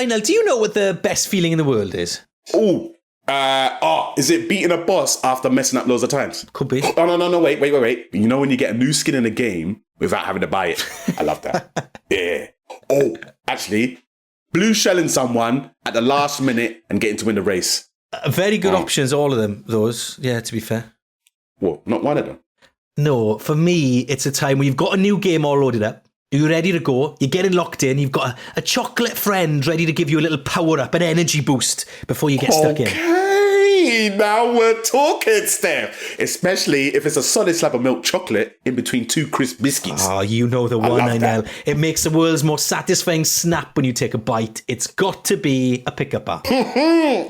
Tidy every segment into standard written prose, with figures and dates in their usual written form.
Inel, do you know what the best feeling in the world is? Is it beating a boss after messing up loads of times? Could be. Oh, no, wait. You know when you get a new skin in a game without having to buy it? I love that. Yeah. Oh, actually, blue shelling someone at the last minute and getting to win the race. Very good options, all of them, those. Yeah, to be fair. What? Not one of them? No, for me, it's a time where you've got a new game all loaded up. You're ready to go. You're getting locked in. You've got a chocolate friend ready to give you a little power up, an energy boost before you get stuck in. Okay, now we're talking, Steph. Especially if it's a solid slab of milk chocolate in between two crisp biscuits. Oh, you know the one, Inel. It makes the world's most satisfying snap when you take a bite. It's got to be a pick-up bar.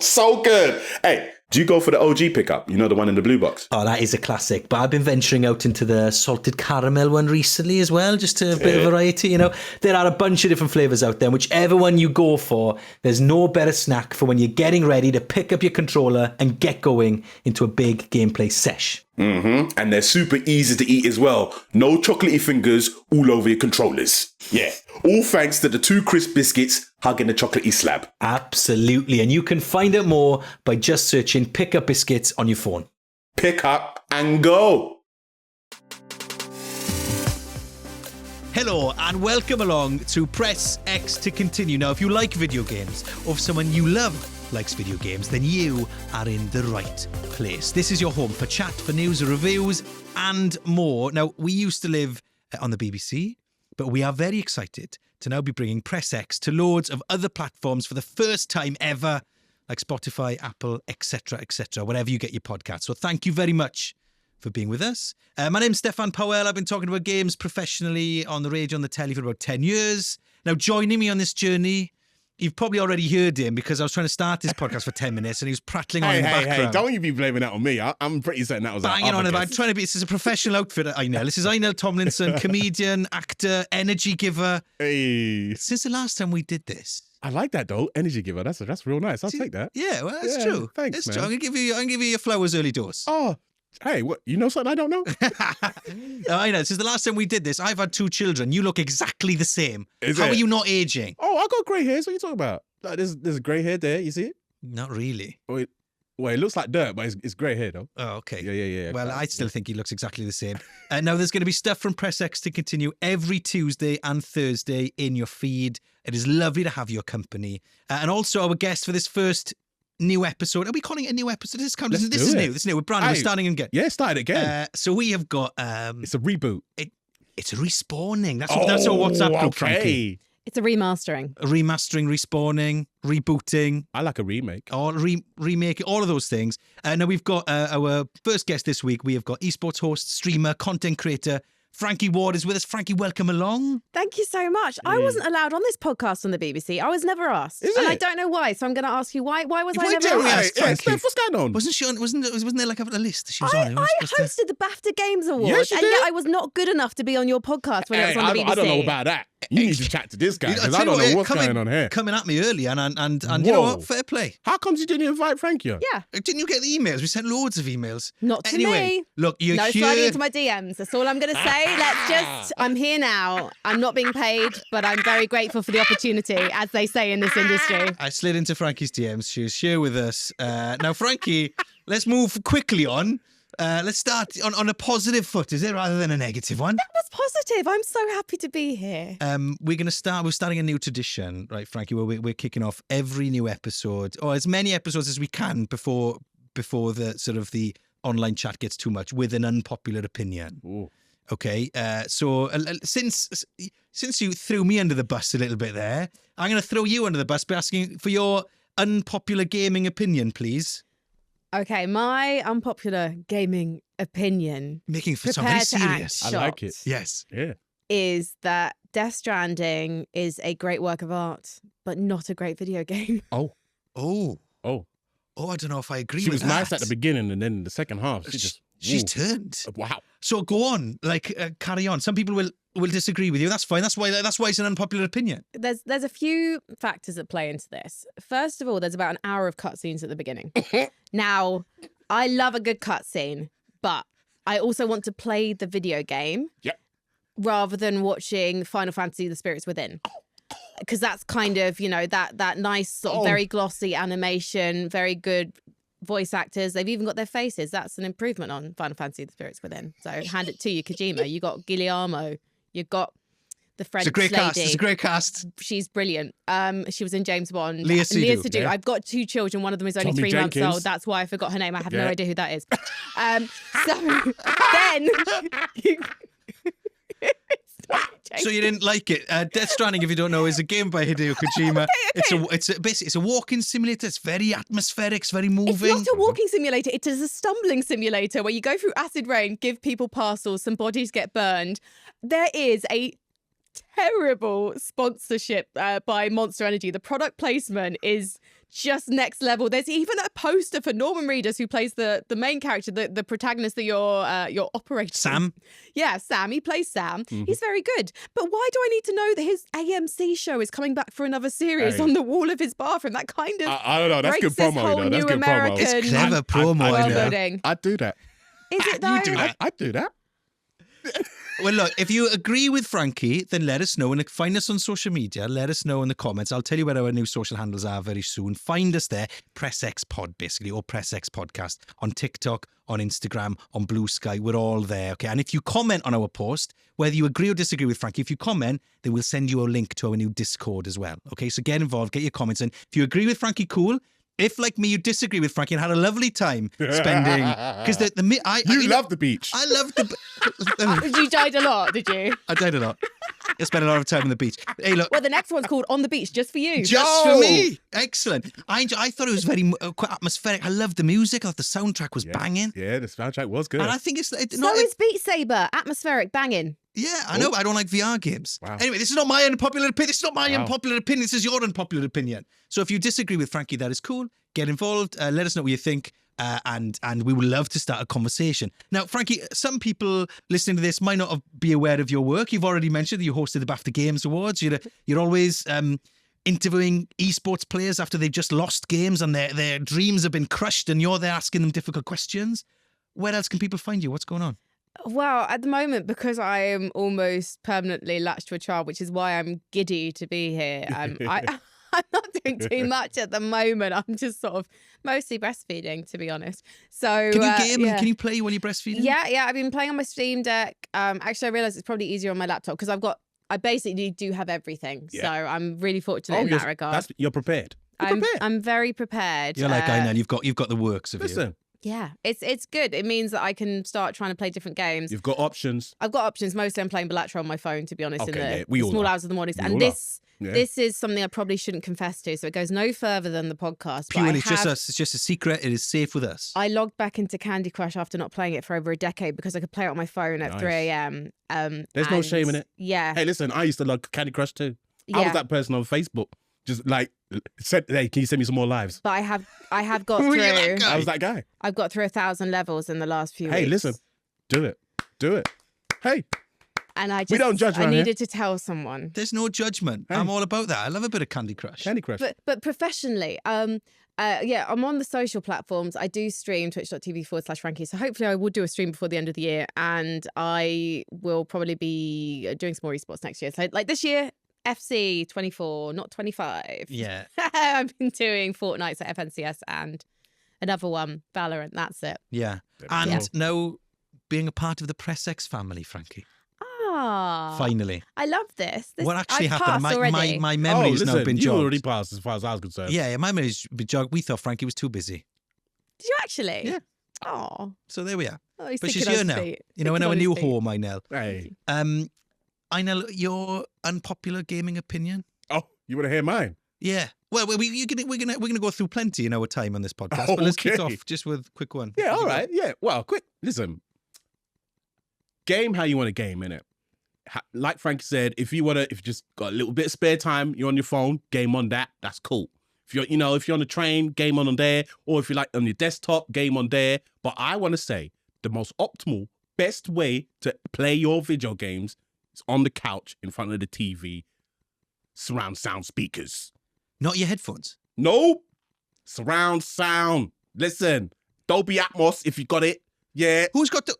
So good. Hey, do you go for the OG pickup? You know, the one in the blue box? Oh, that is a classic. But I've been venturing out into the salted caramel one recently as well, just a bit of variety, you know. There are a bunch of different flavours out there. Whichever one you go for, there's no better snack for when you're getting ready to pick up your controller and get going into a big gameplay sesh. Mm-hmm. And they're super easy to eat as well. No chocolatey fingers all over your controllers. Yeah. All thanks to the two crisp biscuits hugging the chocolatey slab. Absolutely. And you can find out more by just searching Pick Up Biscuits on your phone. Pick up and go. Hello and welcome along to Press X to Continue. Now, if you like video games or if someone you love likes video games, then you are in the right place. This is your home for chat, for news, reviews and more. Now, we used to live on the BBC, but we are very excited to now be bringing Press X to loads of other platforms for the first time ever, like Spotify, Apple, etc., wherever you get your podcasts. So thank you very much for being with us. My name's Steffan Powell. I've been talking about games professionally on the radio, on the telly for about 10 years. Now, joining me on this journey, you've probably already heard him because I was trying to start this podcast for 10 minutes and he was prattling on in the background. Hey, don't you be blaming that on me. I'm pretty certain that was banging on about trying to be. This is a professional outfit, Inel. This is Inel Tomlinson, comedian, actor, energy giver. Hey. Since the last time we did this. I like that though. Energy giver. That's real nice. I'll take that. Yeah, well, that's true. Thanks, it's man. true. I'm gonna give you your flowers early dose. Oh, hey, what? You know something I don't know? I know. Since the last time we did this, I've had 2 children. You look exactly the same. How are you not aging? Oh, I got grey hairs. What are you talking about? Like, there's a grey hair there. You see it? Not really. Well, it looks like dirt, but it's grey hair though. Oh, okay. Yeah. Well, I still think he looks exactly the same. Now, there's going to be stuff from Press X to Continue every Tuesday and Thursday in your feed. It is lovely to have your company. And also our guest for this first new episode. Are we calling it a new episode? This is new. This is new. We're brand new. We're starting again. Yeah, started again. So we have got... it's a reboot. It's a respawning. That's our WhatsApp group, Frankie. It's a remastering. Remastering, respawning, rebooting. I like a remake. Or remake, all of those things. Now we've got our first guest this week. We have got esports host, streamer, content creator, Frankie Ward is with us. Frankie, welcome along. Thank you so much. I wasn't allowed on this podcast on the BBC. I was never asked. Is and it? I don't know why, so I'm going to ask you why was I Why never don't we asked? ask? Hey, Steph, what's going on? Wasn't she on, wasn't there like a list she was I on? hosted the BAFTA Games Awards, Yes, you and yet did. I was not good enough to be on your podcast when it was on the BBC. I don't know about that. You need to chat to this guy because I don't know what's going on here. Coming at me early and you know what? Fair play. How comes you didn't invite Frankie on? Yeah. Didn't you get the emails? We sent loads of emails. Not to anyway, me. Look, you're No here. sliding into my DMs. That's all I'm going to say. I'm here now. I'm not being paid, but I'm very grateful for the opportunity, as they say in this industry. I slid into Frankie's DMs. She was here with us. Now, Frankie, let's move quickly on. Let's start on a positive foot, is it, rather than a negative one? That was positive. I'm so happy to be here. We're starting a new tradition, right, Frankie, where we're kicking off every new episode, or as many episodes as we can before the sort of the online chat gets too much, with an unpopular opinion. Ooh. Okay, so since you threw me under the bus a little bit there, I'm going to throw you under the bus by asking for your unpopular gaming opinion, please. Okay, my unpopular gaming opinion, Making for something prepare to serious. act I like it. shocked, Yes. Yeah. is that Death Stranding is a great work of art, but not a great video game. Oh. I don't know if I agree She with was that. nice at the beginning, and then in the second half, She's ooh. turned. Wow. So go on, carry on. Some people will disagree with you. That's fine. That's why it's an unpopular opinion. There's a few factors that play into this. First of all, there's about an hour of cutscenes at the beginning. Now, I love a good cutscene, but I also want to play the video game Yep. rather than watching Final Fantasy: The Spirits Within. because that's kind of, that nice sort of very glossy animation, very good voice actors. They've even got their faces. That's an improvement on Final Fantasy: The Spirits Within. So hand it to you, Kojima. You got Guillermo. You got the French It's a great lady. cast. It's a great cast. She's brilliant. She was in James Bond. Leah Seydoux. Yeah. I've got 2 children. One of them is only Tommy 3 months Jenkins. old. That's why I forgot her name. I have no Yeah. idea who that is. So then, So you didn't like it? Death Stranding, if you don't know, is a game by Hideo Kojima. Basically it's a walking simulator. It's very atmospheric. It's very moving. It's not a walking simulator. It is a stumbling simulator where you go through acid rain, give people parcels, some bodies get burned. There is a terrible sponsorship by Monster Energy. The product placement is just next level. There's even a poster for Norman Reedus, who plays the main character, the protagonist that you're operating. Sam? Yeah, Sam. He plays Sam. He's very good. But why do I need to know that his AMC show is coming back for another series on the wall of his bathroom? That kind of I don't know. That's breaks good this promo, whole you know. That's new good American promo. It's clever promo. I'd do that. world-building. I'd do that. Is it though? You do that. I'd do that. Well, look, if you agree with Frankie, then let us know and find us on social media. Let us know in the comments. I'll tell you where our new social handles are very soon. Find us there, Press X Pod, basically, or Press X Podcast on TikTok, on Instagram, on Blue Sky. We're all there, okay? And if you comment on our post, whether you agree or disagree with Frankie, if you comment, then we'll send you a link to our new Discord as well, okay? So get involved, get your comments in. If you agree with Frankie, cool. If, like me, you disagree with Frankie and had a lovely time spending, because You love the beach. I love the. You died a lot, did you? I did a lot. I spent a lot of time on the beach. Hey, look. Well, the next one's called On the Beach, just for you. Just for me. Excellent. I thought it was very quite atmospheric. I loved the music. I thought the soundtrack was banging. Yeah, the soundtrack was good. And I think it's So is Beat Saber. Atmospheric, banging. yeah, I know. I don't like VR games. Wow. Anyway, this is not my unpopular opinion. This is not my Wow. unpopular opinion. This is your unpopular opinion. So if you disagree with Frankie, that is cool. Get involved. Let us know what you think. And we would love to start a conversation. Now, Frankie, some people listening to this might not be aware of your work. You've already mentioned that you hosted the BAFTA Games Awards. You're always interviewing esports players after they've just lost games and their dreams have been crushed, and you're there asking them difficult questions. Where else can people find you? What's going on? Well, at the moment, because I am almost permanently latched to a child, which is why I'm giddy to be here. I'm not doing too much at the moment. I'm just sort of mostly breastfeeding, to be honest. So Can you game yeah. and can you play while you're breastfeeding? Yeah. I've been playing on my Stream Deck. Actually, I realised it's probably easier on my laptop because I basically do have everything. Yeah. So I'm really fortunate in that regard. You're prepared. I'm very prepared. You're like Inel. You've got the works of you. Listen, Yeah, it's good. It means that I can start trying to play different games. you've got options. I've got options. Mostly I'm playing Bellatra on my phone, to be honest, in Okay, the, yeah, we the all small are. hours of the mornings. We And all this Yeah. this is something I probably shouldn't confess to, so it goes no further than the podcast. but Purely, I it's just have- us. It's just a secret. It is safe with us. I logged back into Candy Crush after not playing it for over a decade because I could play it on my phone at Nice. 3 a.m. There's no and- shame in it. Yeah. Hey, listen, I used to love Candy Crush too. I Yeah. was that person on Facebook. Just like said, hey, can you send me some more lives? But I have got Were you that through. guy? I was that guy. I've got through 1,000 levels in the last few Hey, weeks. listen, do it. Hey, And I just we don't judge I around here. needed to tell someone. There's no judgment. Hey. I'm all about that. I love a bit of Candy Crush. Candy Crush. But professionally, yeah, I'm on the social platforms. I do stream twitch.tv/Frankie. So hopefully I will do a stream before the end of the year, and I will probably be doing some more esports next year. So like this year, FC 24, not 25. Yeah. I've been doing Fortnite at FNCS and another one, Valorant. That's it. Yeah. There we And go. now being a part of the Press X family, Frankie. Ah, Finally. I love this. What actually I've happened? passed already. My memory has now listen, been you jogged. already passed as far as I was concerned. Yeah, my memory's been jogged. We thought Frankie was too busy. Did you actually? Yeah. Oh, So there we are. he's But she's thinking here on now. his feet. You know, in Thinking our on his new feet. home, Inel. Hey. Inel, your unpopular gaming opinion? Oh, you want to hear mine? Yeah. Well, we're gonna go through plenty in our time on this podcast, but let's kick Okay. off just with a quick one. Yeah, all right. Yeah. Well, quick. Listen. Game how you want to game, innit? Like Frankie said, if you just got a little bit of spare time, you're on your phone, game on that. That's cool. If you're on the train, game on there, or if you're like on your desktop, game on there. But I want to say the most optimal, best way to play your video games is on the couch in front of the TV, surround sound speakers. Not your headphones. Nope. Surround sound. Listen, Dolby Atmos if you got it. Yeah. Who's got the?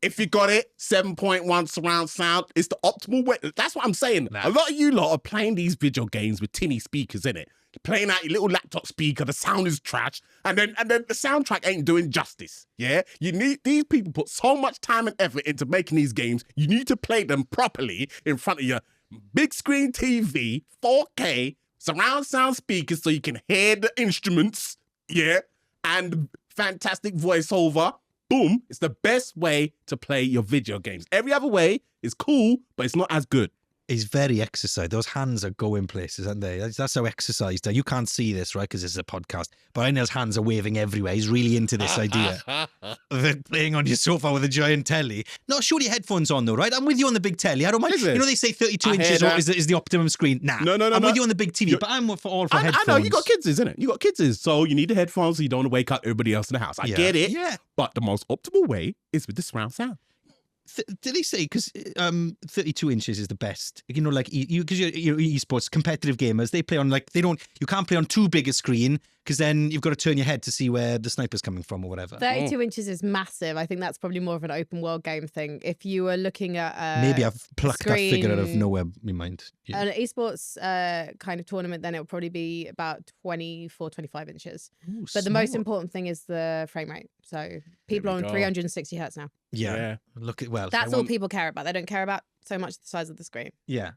If you got it, 7.1 surround sound. It's the optimal way. That's what I'm saying. A lot of you lot are playing these video games with tinny speakers in it. Playing out your little laptop speaker, the sound is trash, and then the soundtrack ain't doing justice. Yeah, you need these people put so much time and effort into making these games. You need to play them properly in front of your big screen TV, 4K surround sound speakers, so you can hear the instruments. Yeah, and fantastic voiceover. Boom! It's the best way to play your video games. Every other way is cool, but it's not as good. He's very exercised. Those hands are going places, aren't they? That's how exercised. You can't see this, right? Because this is a podcast. But I know his hands are waving everywhere. He's really into this idea of playing on your sofa with a giant telly. No, surely headphones on though, right? I'm with you on the big telly. I don't mind. Listen, you know they say 32 inches is the optimum screen. Nah, No. I'm with you on the big TV, but I'm for headphones. I know you got kids, isn't it? You got kids, so you need the headphones so you don't want to wake up everybody else in the house. I get it. Yeah. But the most optimal way is with the surround sound. Did they say, because 32 inches is the best, you know, like because you're esports competitive gamers, they play on you can't play on too big a screen because then you've got to turn your head to see where the sniper's coming from or whatever. 32 inches is massive. I think that's probably more of an open world game thing. If you were looking at maybe I've plucked that figure out of nowhere in my mind. Yeah. An esports kind of tournament, then it will probably be about 24, 25 inches. Ooh, but the most important thing is the frame rate. So people are on 360 hertz now. Yeah. Look at That's all people care about. They don't care about so much the size of the screen. Yeah.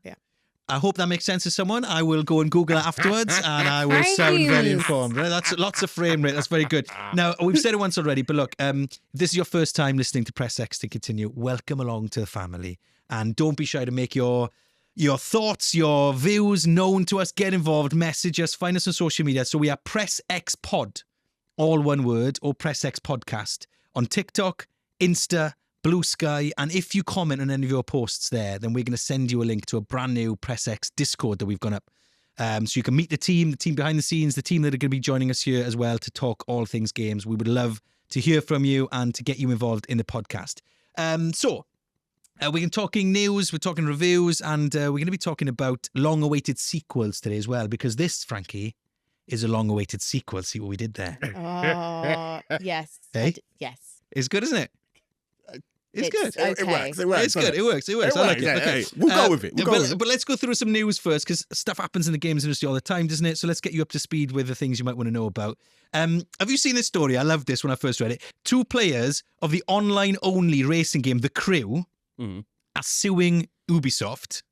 I hope that makes sense to someone. I will go and Google it afterwards and I will sound very informed. Right? That's lots of frame rate. That's very good. Now, we've said it once already, but look, if this is your first time listening to Press X to Continue, welcome along to the family. And don't be shy to make your thoughts, your views known to us. Get involved, message us, find us on social media. So we are Press X Pod, all one word, or Press X Podcast on TikTok, Insta, Blue Sky, and if you comment on any of your posts there, then we're going to send you a link to a brand new Press X Discord that we've gone up. So you can meet the team behind the scenes, the team that are going to be joining us here as well to talk all things games. We would love to hear from you and to get you involved in the podcast. We're going to be talking news, we're talking reviews, and we're going to be talking about long-awaited sequels today as well, because this, Frankie, is a long-awaited sequel. See what we did there? Oh, yes. Hey? Yes. It's good, isn't it? It's good. Okay. It works. It's good. It works. I like it. Yeah, Okay. hey, we'll go with it. But let's go through some news first, because stuff happens in the games industry all the time, doesn't it? So let's get you up to speed with the things you might want to know about. Have you seen this story? I loved this when I first read it. 2 players of the online-only racing game The Crew are suing Ubisoft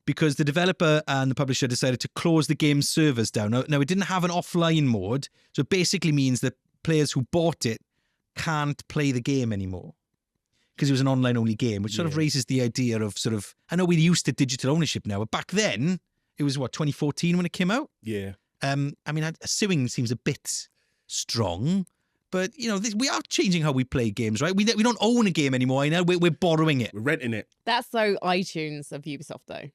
because the developer and the publisher decided to close the game's servers down. Now, it didn't have an offline mode, so it basically means that players who bought it can't play the game anymore, because it was an online-only game, which sort of raises the idea of I know we're used to digital ownership now, but back then, it was, 2014 when it came out? Yeah. I mean, suing seems a bit strong, but, you know, we are changing how we play games, right? We don't own a game anymore, you know? We're borrowing it. We're renting it. That's so iTunes of Ubisoft, though.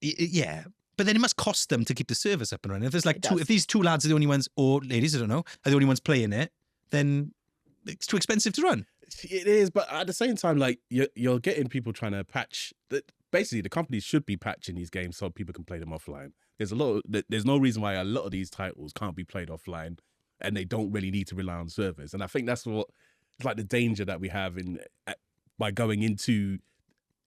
Yeah. But then it must cost them to keep the servers up and running. If there's if these 2 lads are the only ones, or ladies, I don't know, are the only ones playing it, then it's too expensive to run. It is, but at the same time, like you're getting people trying to patch. Basically, the companies should be patching these games so people can play them offline. There's no reason why a lot of these titles can't be played offline, and they don't really need to rely on servers. And I think that's what it's like the danger that we have by going into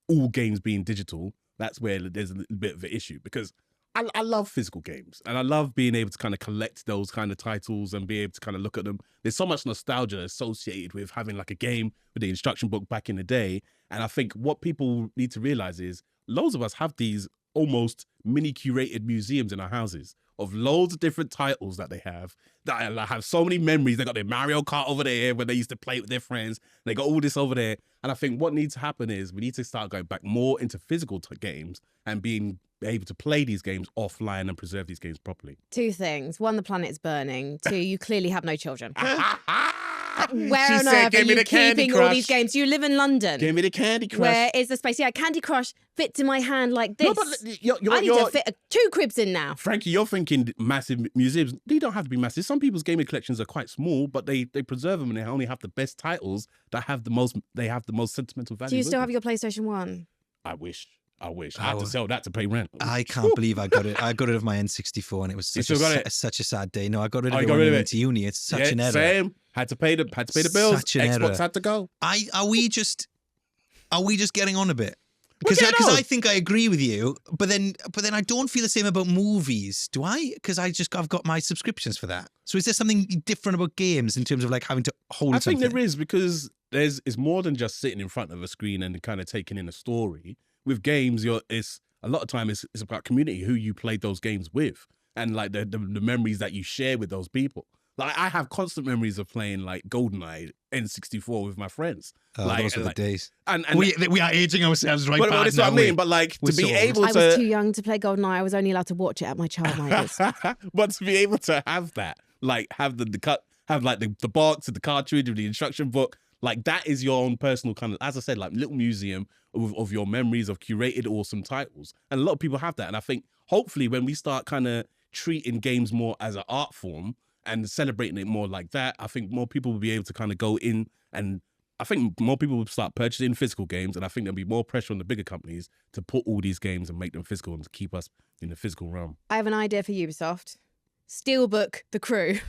all games being digital. That's where there's a bit of an issue, because I love physical games, and I love being able to kind of collect those kind of titles and be able to kind of look at them. There's so much nostalgia associated with having like a game with the instruction book back in the day. And I think what people need to realize is loads of us have these almost mini curated museums in our houses of loads of different titles that they have that have so many memories. They got their Mario Kart over there when they used to play it with their friends. They got all this over there. And I think what needs to happen is we need to start going back more into physical games and being able to play these games offline and preserve these games properly. 2 things. 1, the planet is burning. 2, you clearly have no children. Where She on said, earth "Give are me you the Candy keeping all Crush." these games? You live in London. Give me the Candy Crush. Where is the space? Yeah, Candy Crush fits in my hand like this. No, but I need to fit 2 cribs in now. Frankie, you're thinking massive museums. They don't have to be massive. Some people's gaming collections are quite small, but they preserve them and they only have the best titles that have the most sentimental value. Do you still have your PlayStation 1? I wish. I had to sell that to pay rent. I can't believe I got it. I got rid of my N64 and it was such a sad day. No, I got rid of it when I went to uni. It's such an error. Same. Had to pay the bills. Such an Xbox error. had to go. Are we just Are we just getting on a bit? Because I think I agree with you, but then I don't feel the same about movies, do I? Because I've got my subscriptions for that. So is there something different about games in terms of like having to hold something? I think there is, because it's more than just sitting in front of a screen and kind of taking in a story. With games, it's a lot of time it's about community, who you played those games with, and like the memories that you share with those people. Like I have constant memories of playing like GoldenEye N64 with my friends. Those were the days. And we are aging ourselves right but bad that's now. what I mean. But like to be able I was too young to play GoldenEye. I was only allowed to watch it at my child nighters. But to be able to have that, like have the box and the cartridge with the instruction book, like that is your own personal kind of, as I said, like little museum of your memories of curated awesome titles. And a lot of people have that. And I think hopefully when we start kind of treating games more as an art form and celebrating it more like that, I think more people will be able to kind of go in, and I think more people will start purchasing physical games, and I think there'll be more pressure on the bigger companies to put all these games and make them physical and to keep us in the physical realm. I have an idea for Ubisoft. Steelbook The Crew.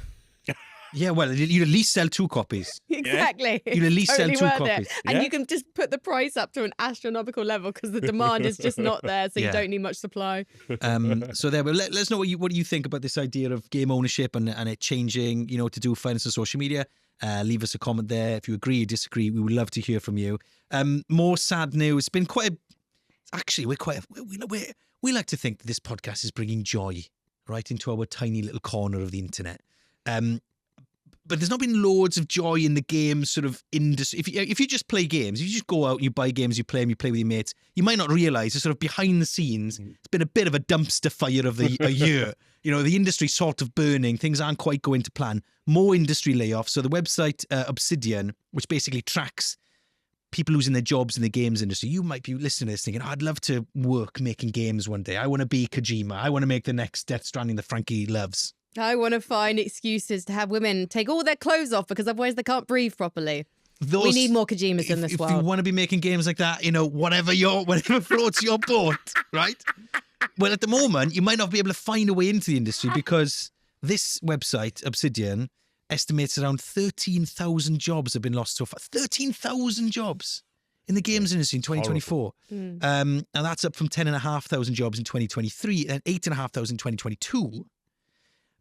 Yeah, well, you'd at least sell 2 copies. Exactly. You'd at least Totally sell 2 worth copies. it. And you can just put the price up to an astronomical level because the demand is just not there, so you don't need much supply. So there, but let us know what you think about this idea of game ownership and it changing, to do with finance and social media. Leave us a comment there if you agree or disagree. We would love to hear from you. More sad news. It's been we like to think that this podcast is bringing joy right into our tiny little corner of the internet. But there's not been loads of joy in the game sort of industry. If you just play games, if you just go out and you buy games, you play with your mates, you might not realise it's sort of behind the scenes. It's been a bit of a dumpster fire of a year. The industry sort of burning. Things aren't quite going to plan. More industry layoffs. So the website Obsidian, which basically tracks people losing their jobs in the games industry. You might be listening to this thinking, I'd love to work making games one day. I want to be Kojima. I want to make the next Death Stranding that Frankie loves. I want to find excuses to have women take all their clothes off because otherwise they can't breathe properly. We need more Kojimas in this world. If you want to be making games like that, whatever floats your boat, right? Well, at the moment, you might not be able to find a way into the industry because this website, Obsidian, estimates around 13,000 jobs have been lost so far. 13,000 jobs in the games industry in 2024. And that's up from 10,500 jobs in 2023 and 8,500 in 2022.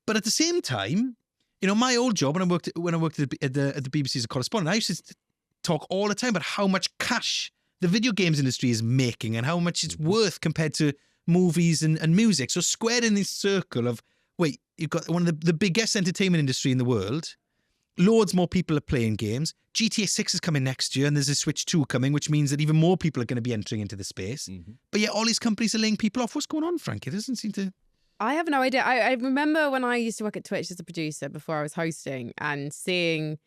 But at the same time, my old job when I worked at the BBC as a correspondent, I used to talk all the time about how much cash the video games industry is making and how much it's worth compared to movies and music. So squared in this circle of, wait, you've got one of the biggest entertainment industry in the world. Loads more people are playing games. GTA 6 is coming next year and there's a Switch 2 coming, which means that even more people are going to be entering into the space. But yet all these companies are laying people off. What's going on, Frankie? It doesn't seem to... I have no idea. I remember when I used to work at Twitch as a producer before I was hosting and seeing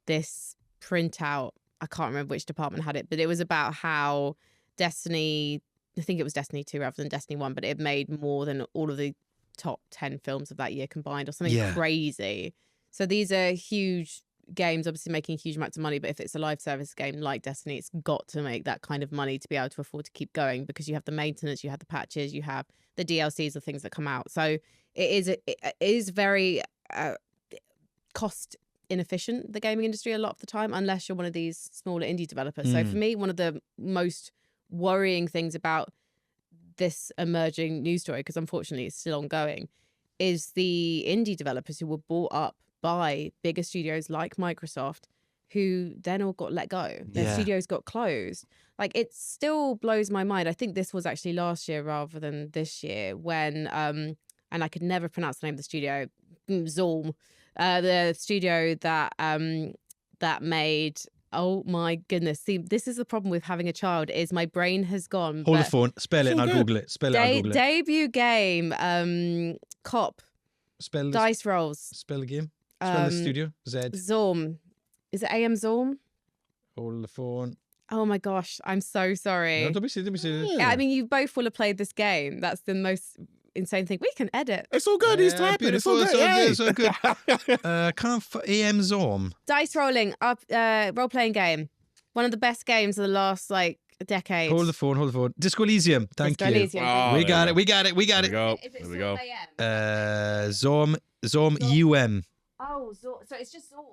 this printout. I can't remember which department had it, but it was about how Destiny, I think it was Destiny 2 rather than Destiny 1, but it made more than all of the top 10 films of that year combined or something crazy. So these are huge games, obviously making huge amounts of money, but if it's a live service game like Destiny, it's got to make that kind of money to be able to afford to keep going because you have the maintenance, you have the patches, you have the DLCs, the things that come out. So it is very cost inefficient, the gaming industry, a lot of the time, unless you're one of these smaller indie developers. So for me, one of the most worrying things about this emerging news story, because unfortunately it's still ongoing, is the indie developers who were bought up by bigger studios like Microsoft, who then all got let go. Their studios got closed. Like, it still blows my mind. I think this was actually last year rather than this year when, and I could never pronounce the name of the studio, Zoom, the studio that that made, oh my goodness. See, this is the problem with having a child, is my brain has gone. Hold the phone, spell it and I'll Google it. Debut game, Cop. Spell Dice rolls. Spell the game. Spell the studio. Zoom. Is it AM Zoom? Hold the phone. Oh my gosh, I'm so sorry. No, don't be silly. I mean, you both will have played this game. That's the most insane thing. We can edit. It's all good. He's typing. It's all good. It's all good. AM Zoom. Dice rolling, role-playing game. One of the best games of the last, decade. Hold the phone. Disco Elysium. Thank you. Elysium. Oh, we got it. There we go. Zoom UM. Oh, so it's just Zoom.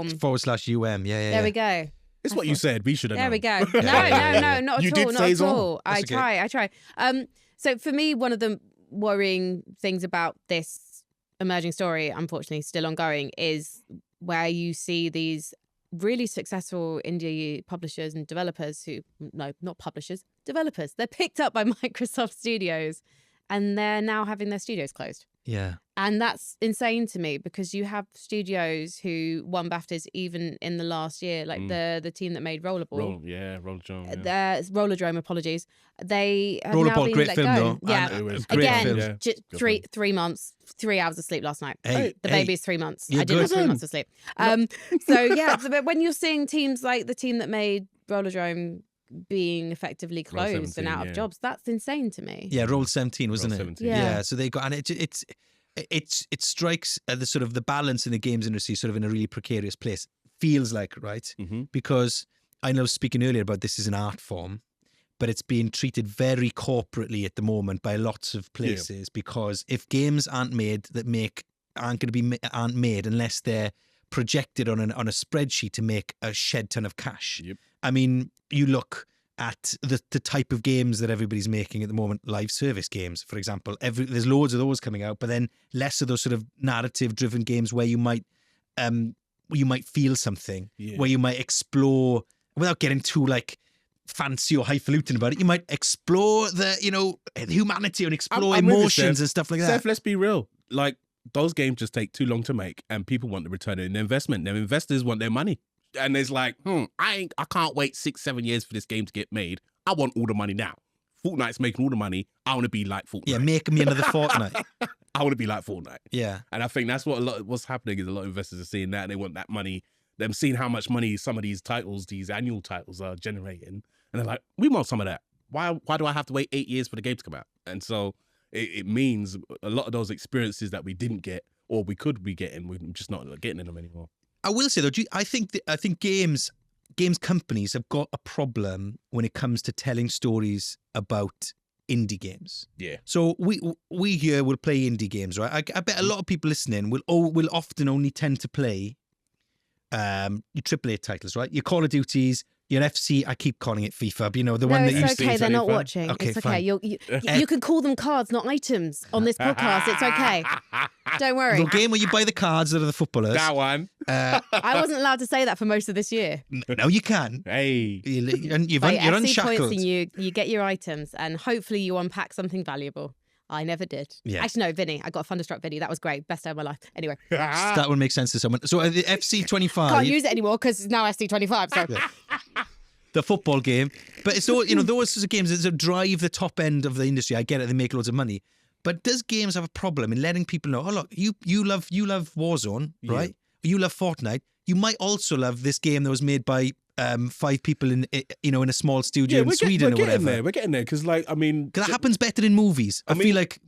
SA/UM. Yeah. There we go. It's what you said. We should have There known. we go. No, not You at did all. Not say at so. all. I That's okay. try. So for me, one of the worrying things about this emerging story, unfortunately still ongoing, is where you see these really successful indie publishers and developers developers. They're picked up by Microsoft Studios and they're now having their studios closed. Yeah. And that's insane to me because you have studios who won BAFTAs even in the last year, like the team that made Rollerball. Rollerball. Rollerdrome, apologies. They have now Rollerball, been great let film go. though. Yeah. And It was great Again, film. Yeah. just Good 3 months, 3 hours of sleep last night. Hey, The hey, baby's 3 months. you're I didn't have good. 3 months of sleep. But when you're seeing teams like the team that made Rollerdrome being effectively Roll closed and 17, out of yeah. jobs, that's insane to me. Yeah, Roll 17, wasn't Roll it? 17. Yeah. So they got, and it strikes the sort of the balance in the games industry sort of in a really precarious place. Feels like, right? Mm-hmm. Because I know speaking earlier about this as an art form, but it's being treated very corporately at the moment by lots of places because if games aren't made aren't made unless they're projected on a spreadsheet to make a shed ton of cash. Yep. I mean, you look at the type of games that everybody's making at the moment, live service games, for example. There's loads of those coming out, but then less of those sort of narrative-driven games where you might feel something, where you might explore, without getting too like fancy or highfalutin about it, you might explore the humanity and explore I'm with you, emotions Steph. and stuff like that. Steph, let's be real. Like, those games just take too long to make and people want the return on investment. Their investors want their money. And it's like, I can't wait 6-7 years for this game to get made. I want all the money now. Fortnite's making all the money. I want to be like Fortnite. Yeah, make me another Fortnite. I want to be like Fortnite. Yeah. And I think that's what's happening is a lot of investors are seeing that. They want that money. Them seeing how much money some of these titles, these annual titles are generating. And they're like, we want some of that. Why do I have to wait 8 years for the game to come out? And so it means a lot of those experiences that we didn't get or we could be getting, we're just not getting them anymore. I will say though, I think games companies have got a problem when it comes to telling stories about indie games. Yeah. So we here will play indie games, right? I bet a lot of people listening will often only tend to play your AAA titles, right? Your Call of Duties, your FC. I keep calling it FIFA, but the one that it's used to. okay. They're not watching. Okay, it's okay. fine. You can call them cards, not items, on this podcast. It's okay. Don't worry. The game where you buy the cards that are the footballers. That one. I wasn't allowed to say that for most of this year. No, you can. Hey. You're FC unshackled. points and you get your items and hopefully you unpack something valuable. I never did. Yeah. Actually, no, Vinny. I got a Thunderstruck Vinny. That was great. Best day of my life. Anyway. That would make sense to someone. So the FC25. Can't use it anymore because it's now SC25. So. The football game. But it's all, those sorts of games that drive the top end of the industry. I get it, they make loads of money. But does games have a problem in letting people know, oh look, you love Warzone, right? You love Fortnite. You might also love this game that was made by 5 people in a small studio in Sweden or whatever. We're getting there because, like, I mean, Because that happens better in movies. I feel like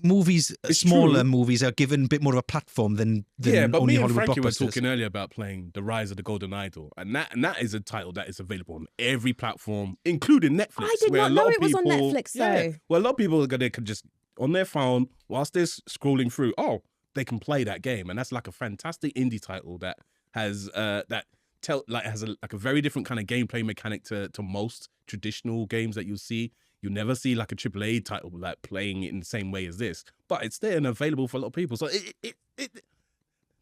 smaller movies are given a bit more of a platform than but only me and Hollywood Frankie were blockbusters. talking earlier about playing The Rise of the Golden Idol, and that is a title that is available on every platform, including Netflix. I did not know it was on Netflix, though. Well, a lot of people can just on their phone whilst they're scrolling through. Oh, they can play that game, and that's like a fantastic indie title that has has a very different kind of gameplay mechanic to most traditional games that you'll see. You never see like a AAA title like playing it in the same way as this, but it's there and available for a lot of people. So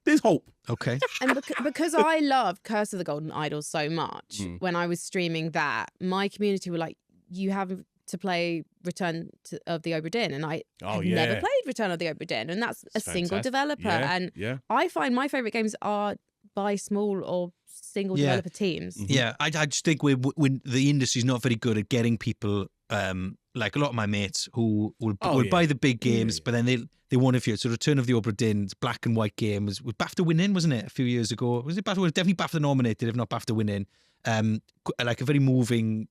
there's hope. Okay. And because I love Curse of the Golden Idol so much, when I was streaming that, my community were like, you have to play Return of the Obra Dinn, and I have never played Return of the Obra Dinn, and that's a single developer. And I find my favourite games are by small or single developer teams. Yeah, I just think when the industry's not very good at getting people, like a lot of my mates who will buy the big games, but then they want a few. So Return of the Obra Dinn, black and white game, was BAFTA winning, wasn't it, a few years ago? Was it BAFTA? It was definitely BAFTA nominated, if not BAFTA winning. Like a very moving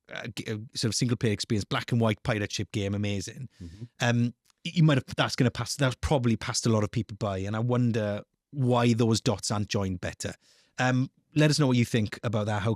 sort of single player experience, black and white pirate ship game, amazing. You might have that's probably passed a lot of people by, and I wonder why those dots aren't joined better. Let us know what you think about that. How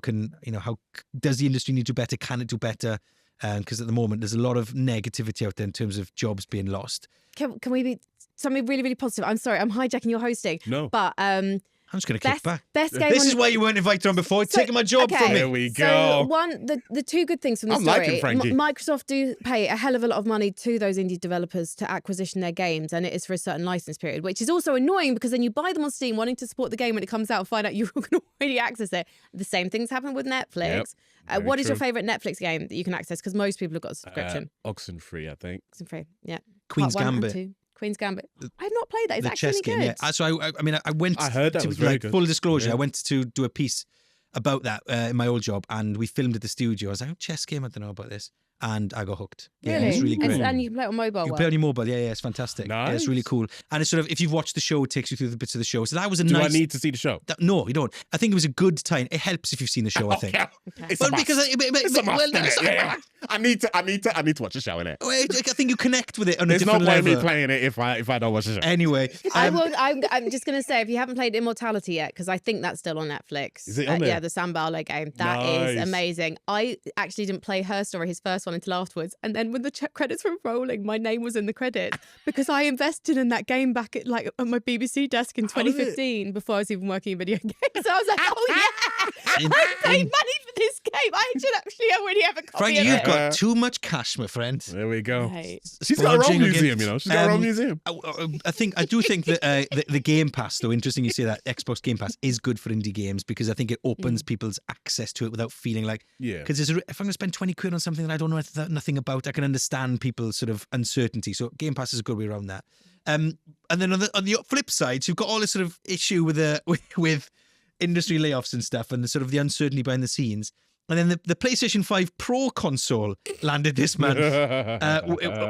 does the industry need to do better? Can it do better? Because at the moment there's a lot of negativity out there in terms of jobs being lost. Can we be something really, really positive? I'm sorry, I'm hijacking your hosting. No. But I'm I'm just going to kick back. Best game. This is why you weren't invited on before. Taking my job from me. There we go. So the two good things from the I'm story. liking Frankie. Microsoft do pay a hell of a lot of money to those indie developers to acquisition their games, and it is for a certain license period, which is also annoying because then you buy them on Steam wanting to support the game when it comes out and find out you can already access it. The same things happen with Netflix. Yep, what is your true. favourite Netflix game that you can access? Because most people have got a subscription. Oxenfree, I think. Oxenfree, yeah. Queen's Part 1 and Gambit. 2. Queen's Gambit. I've not played that. It's The actually chess game, good. yeah. So I went. I heard that to, was very like, good. full disclosure. Yeah. I went to do a piece about that in my old job, and we filmed at the studio. I was like, oh, chess game. I don't know about this, and I got hooked. Yeah, Really? it's really great. And you can play it on mobile. You can play on your mobile, yeah, it's fantastic. Yeah, it's really Nice. cool. And it's sort of, if you've watched the show, it takes you through the bits of the show. So that was a Do nice. I need to see the show? No, you don't. I think it was a good time. It helps if you've seen the show. I think. Okay. It's Well, a must. because It's a must, well, innit? Yeah. I need to watch the show, innit? I think you connect with it on There's a no different point in me level. playing it if I don't watch the show. Anyway, I'm just going to say, if you haven't played Immortality yet, because I think that's still on Netflix. Is it on there? Yeah, the Sam Barlow game. That is Nice. amazing. I actually didn't play Her Story, his first one, until afterwards. And then when the credits were rolling, my name was in the credits because I invested in that game back at my BBC desk in 2015 before I was even working in video games. So I was like, oh yeah, I paid money for this game. I should actually already have a copy Frankie, of you've it. got too much cash, my friend. There we go. Right. She's got her own Sponging again. museum, you know. She's got her own museum. I do think that the Game Pass, though, interesting you say that, Xbox Game Pass is good for indie games because I think it opens people's access to it without feeling like, Yeah. because if I'm going to spend 20 quid on something that I don't know nothing about, I can understand people's sort of uncertainty. So Game Pass is a good way around that. And then on the flip side, so you've got all this sort of issue with industry layoffs and stuff and the sort of the uncertainty behind the scenes. And then the PlayStation 5 Pro console landed this month,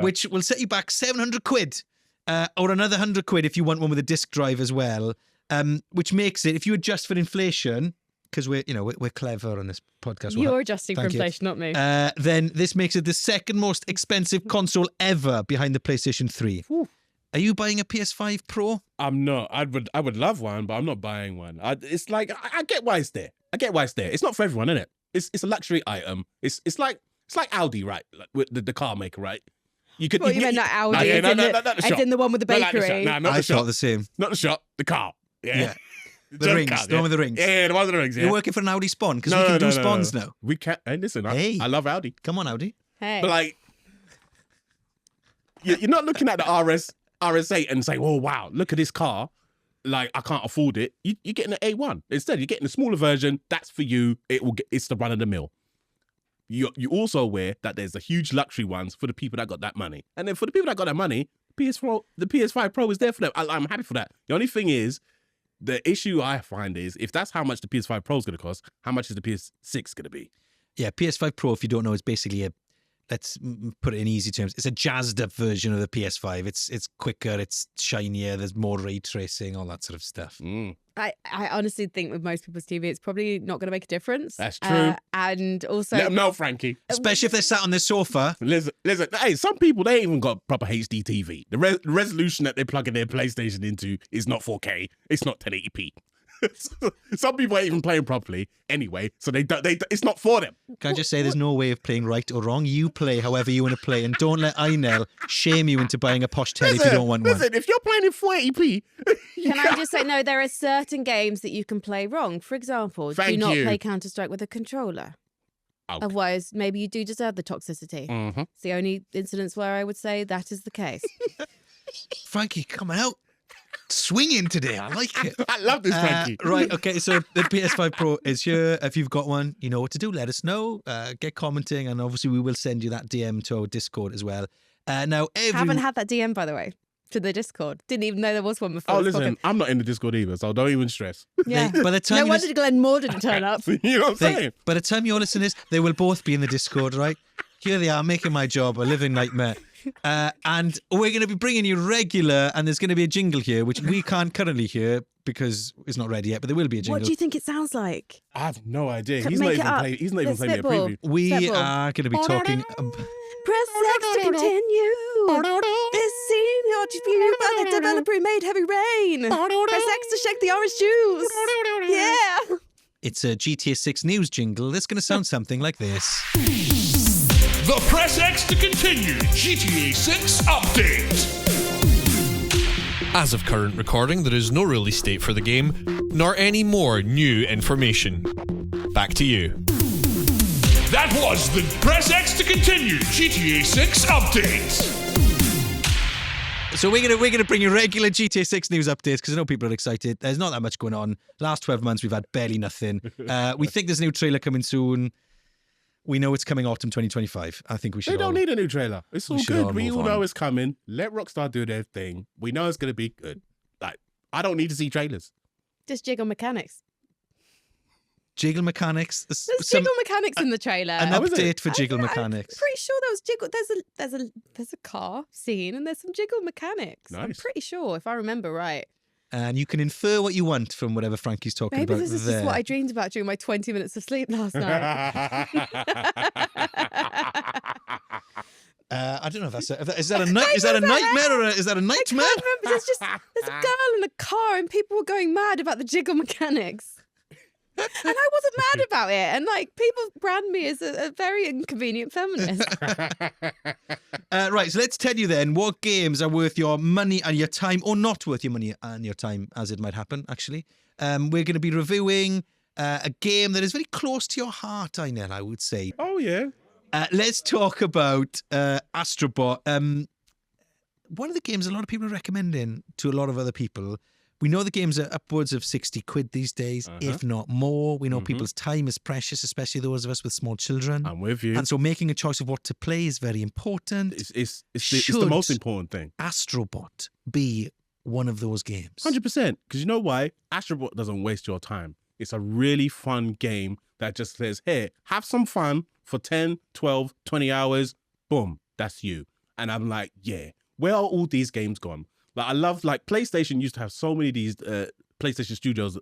which will set you back 700 quid or another 100 quid if you want one with a disc drive as well, which makes it, if you adjust for inflation, because we're clever on this podcast. You're adjusting for Thank you. inflation, not me. Then this makes it the second most expensive console ever behind the PlayStation 3. Ooh. Are you buying a PS5 Pro? I'm not. I would love one, but I'm not buying one. It's like I get why it's there. It's not for everyone, isn't it? It's a luxury item. It's like Audi, right? Like with the car maker, right? You could. Well, you meant not Audi, as in the one with the bakery. Not the I shop. thought the same. Not the shop. The car. Yeah. The rings. The one with the rings. Yeah, the one with the rings. Yeah. You're working for an Audi Spawn because we can do Spawns now. We can. Hey, listen. Hey. I love Audi, Come on, Audi. Hey. but like, you're not looking at the RS8 and saying, "Oh wow, look at this car." Like, I can't afford it. You're getting an A1 instead. You're getting a smaller version. That's for you. It's the run of the mill. You also aware that there's a huge luxury ones for the people that got that money, and then for the people that got that money, the PS5 Pro is there for them. I'm happy for that. The only thing is, the issue I find is if that's how much the PS5 Pro is going to cost, how much is the PS6 going to be? Yeah, PS5 Pro, if you don't know, is basically let's put it in easy terms, it's a jazzed up version of the PS5. It's quicker, it's shinier, there's more ray tracing, all that sort of stuff. I honestly think with most people's TV, it's probably not going to make a difference. That's true. And also, Let them know, Frankie. Especially if they're sat on the sofa. Listen. Hey, some people, they ain't even got proper HD TV. The resolution that they're plugging their PlayStation into is not 4K. It's not 1080p. Some people ain't even playing properly anyway, so they it's not for them. Can I just say there's no way of playing right or wrong? You play however you want to play, and don't let Inel shame you into buying a posh telly if you don't want one. Listen, if you're playing in 480p, can I just say, no, there are certain games that you can play wrong. For example, do Thank not you. play Counter-Strike with a controller. Okay. Otherwise, maybe you do deserve the toxicity. Mhm. It's the only incidents where I would say that is the case. Frankie, coming out swinging today. I like it. I love this, Frankie. Right, okay, so the PS5 Pro is here. If you've got one, you know what to do. Let us know. Get commenting, and obviously we will send you that DM to our Discord as well. Now, Haven't had that DM, by the way, to the Discord. Didn't even know there was one before. Oh, this listen, podcast. I'm not in the Discord either, so don't even stress. Yeah. by the time No you wonder Glenn Moore didn't turn up. You know what I'm saying? by the time you're listening, they will both be in the Discord, right? Here they are, making my job a living nightmare. And we're going to be bringing you regular, and there's going to be a jingle here, which we can't currently hear because it's not ready yet, but there will be a jingle. What do you think it sounds like? I have no idea. Can He's not make even it up. playing. He's not even Let's playing me a spitball. preview. We Spitball. are going to be talking. Press X to continue. Is seen your debut by the developer who made Heavy Rain. Press X to shake the orange juice. Yeah. It's a GTA 6 news jingle. That's going to sound something like this. The Press X to Continue GTA 6 update. As of current recording, there is no release date for the game, nor any more new information. Back to you. That was the Press X to Continue GTA 6 update. So we're gonna bring you regular GTA 6 news updates because I know people are excited. There's not that much going on. Last 12 months we've had barely nothing. We think there's a new trailer coming soon. We know it's coming autumn 2025. I think we should. They don't need a new trailer. It's all should good. all We move all know on. it's coming. Let Rockstar do their thing. We know it's going to be good. Like, I don't need to see trailers. Just Jiggle mechanics. Jiggle mechanics. There's Jiggle mechanics in the trailer. An Oh, is it? update for Jiggle mechanics. I'm pretty sure there was Jiggle. There's a car scene and there's some Jiggle mechanics. I'm Nice. pretty sure, if I remember right. And you can infer what you want from whatever Frankie's talking Maybe about this is there. just what I dreamed about during my 20 minutes of sleep last night. I don't know if that's is that a night? Is that a nightmare or is that a I nightmare? can't remember. There's a girl in a car and people were going mad about the Jiggle mechanics. And I wasn't mad about it. And like people brand me as a very inconvenient feminist. Right, so let's tell you then what games are worth your money and your time, or not worth your money and your time, as it might happen, actually. We're going to be reviewing a game that is very close to your heart, Inel, I would say. Oh, yeah. Let's talk about Astrobot. One of the games a lot of people are recommending to a lot of other people. We know the games are upwards of 60 quid these days, if not more. We know people's time is precious, especially those of us with small children. I'm with you. And so making a choice of what to play is very important. It's the most important thing. Astrobot be one of those games? 100%. Because you know why? Astrobot doesn't waste your time. It's a really fun game that just says, hey, have some fun for 10, 12, 20 hours. Boom, that's you. And I'm like, yeah, where are all these games gone? Like, I love, like, PlayStation used to have so many of these PlayStation studios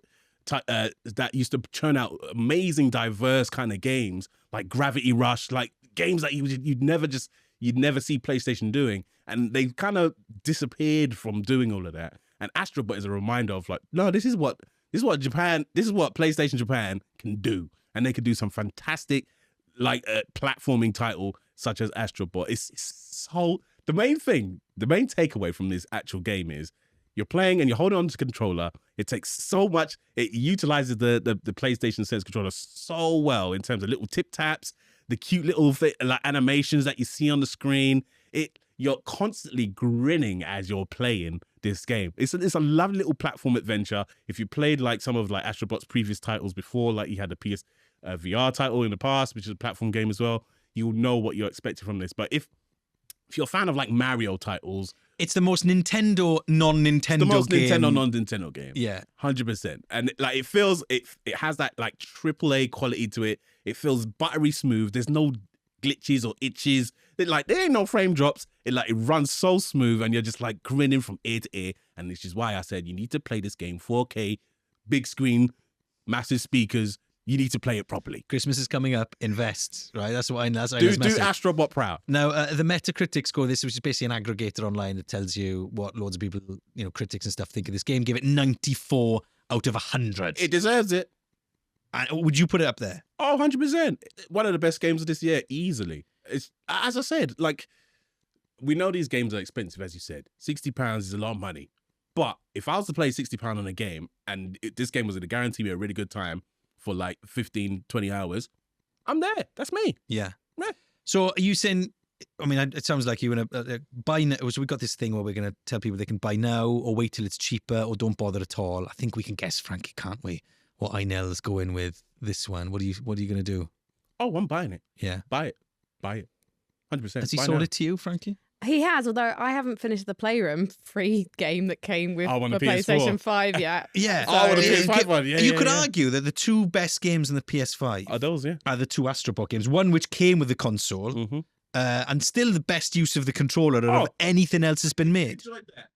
that used to churn out amazing, diverse kind of games, like Gravity Rush, like games that you'd never see PlayStation doing. And they kind of disappeared from doing all of that. And Astrobot is a reminder of like, no, this is what PlayStation Japan can do. And they could do some fantastic, like, platforming title such as Astrobot. It's so... The main takeaway from this actual game is you're playing and you're holding on to the controller. It takes so much. It utilizes the PlayStation Sense controller so well in terms of little tip taps, the cute little like animations that you see on the screen. You're constantly grinning as you're playing this game. It's a lovely little platform adventure. If you played like some of like Astrobot's previous titles before, like you had the PS VR title in the past, which is a platform game as well, you'll know what you're expecting from this. But if you're a fan of like Mario titles, it's the most Nintendo non-Nintendo the most game. Nintendo non-Nintendo game. Yeah. 100%. And like it feels it has that like AAA quality to it. It feels buttery smooth. There's no glitches or itches. There ain't no frame drops. It runs so smooth and you're just like grinning from ear to ear. And this is why I said you need to play this game 4K, big screen, massive speakers. You need to play it properly. Christmas is coming up. Invest, right? That's what I know. Do Astrobot proud. Now, the Metacritic score, which is basically an aggregator online that tells you what loads of people, critics and stuff think of this game, give it 94 out of 100. It deserves it. Would you put it up there? Oh, 100%. One of the best games of this year, easily. It's, as I said, like, we know these games are expensive, as you said. £60 is a lot of money. But if I was to play £60 on a game, and this game was going to guarantee me a really good time for like 15, 20 hours, I'm there. That's me. Yeah. Yeah. So are you saying, I mean, it sounds like you want to buy now. So we've got this thing where we're going to tell people they can buy now or wait till it's cheaper or don't bother at all. I think we can guess, Frankie, can't we? What Inel's going with this one. What are you going to do? Oh, I'm buying it. Yeah. Buy it. 100%. Has he sold it to you, Frankie? He has, although I haven't finished the Playroom free game that came with on the the PS4. PlayStation 5 yet. Yeah. Oh, the PS5 one. Yeah, you could argue that the two best games in the PS5 are those, yeah. Are the two Astrobot games. One which came with the console, and still the best use of the controller out of anything else has been made. It's like that.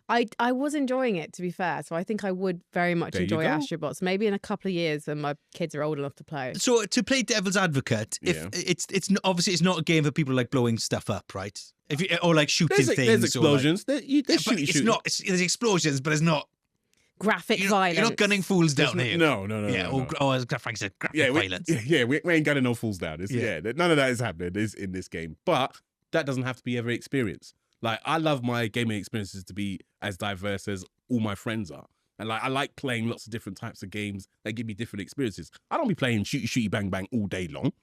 I was enjoying it, to be fair, so I think I would very much There you enjoy go. Astrobots. Maybe in a couple of years when my kids are old enough to play. So to play devil's advocate, if Yeah. it's obviously it's not a game for people like blowing stuff up, right? If you, or like shooting There's things, explosions. Or like, There's but it's shooting. not. There's explosions, but it's not. Graphic You're violence. not gunning fools down here. No. Yeah. no. Or as Frank said, graphic Yeah, violence. we ain't gunning no fools down. Yeah. None of that is happening in this game. But that doesn't have to be every experience. Like, I love my gaming experiences to be as diverse as all my friends are. And like I like playing lots of different types of games that give me different experiences. I don't be playing shooty bang bang all day long.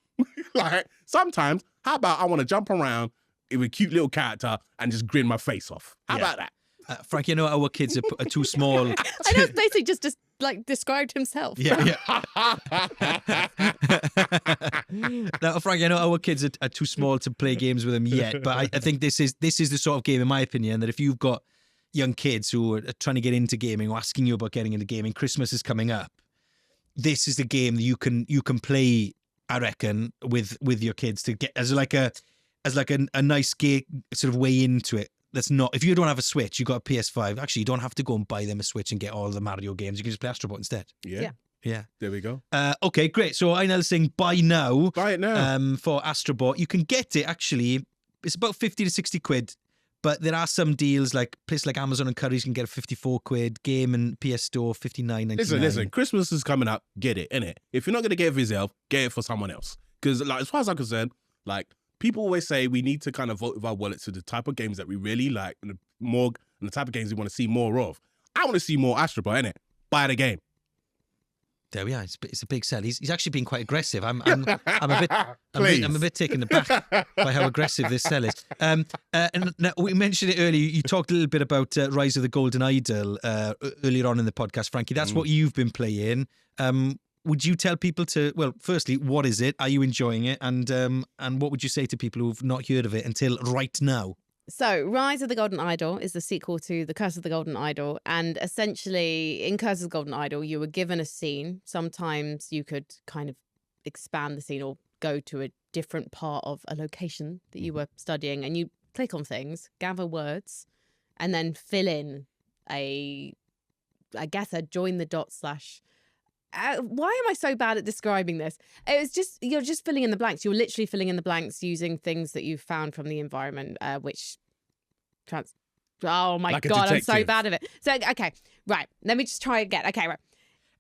Like sometimes, how about I want to jump around with a cute little character and just grin my face off? How about that? Frankie, I know our kids are too small. I know, basically just like described himself. Yeah. Now, Frankie, I know our kids are too small to play games with them yet, but I think this is the sort of game, in my opinion, that if you've got young kids who are trying to get into gaming or asking you about getting into gaming, Christmas is coming up. This is the game that you can play, I reckon, with your kids to get as like a nice game sort of way into it. That's not, if you don't have a Switch, you got a PS5. Actually, you don't have to go and buy them a Switch and get all the Mario games. You can just play Astro Bot instead. Yeah. There we go. Okay, great. So Inel's saying buy now. Buy it now. For Astro Bot. You can get it, actually. It's about 50 to 60 quid. But there are some deals, like places like Amazon and Currys can get a 54 quid. Game and PS Store, 59.99. Listen. Christmas is coming up. Get it, innit? If you're not going to get it for yourself, get it for someone else. Because like, as far as I'm concerned, like, people always say we need to kind of vote with our wallets to the type of games that we really like and the type of games we want to see more of. I want to see more Astro Bot, innit? Buy the game. There we are. It's a big sell. He's actually been quite aggressive. I'm a bit taken aback by how aggressive this sell is. And now, we mentioned it earlier. You talked a little bit about Rise of the Golden Idol earlier on in the podcast, Frankie. That's what you've been playing. Would you tell people firstly, what is it? Are you enjoying it? And what would you say to people who've not heard of it until right now? So, Rise of the Golden Idol is the sequel to The Curse of the Golden Idol. And essentially, in Curse of the Golden Idol, you were given a scene. Sometimes you could kind of expand the scene or go to a different part of a location that you were studying. And you click on things, gather words, and then fill in a join the dots / why am I so bad at describing this? It was just, you're just filling in the blanks. You're literally filling in the blanks using things that you've found from the environment, oh my like God, I'm so bad at it. So, okay, right. Let me just try again. Okay, right.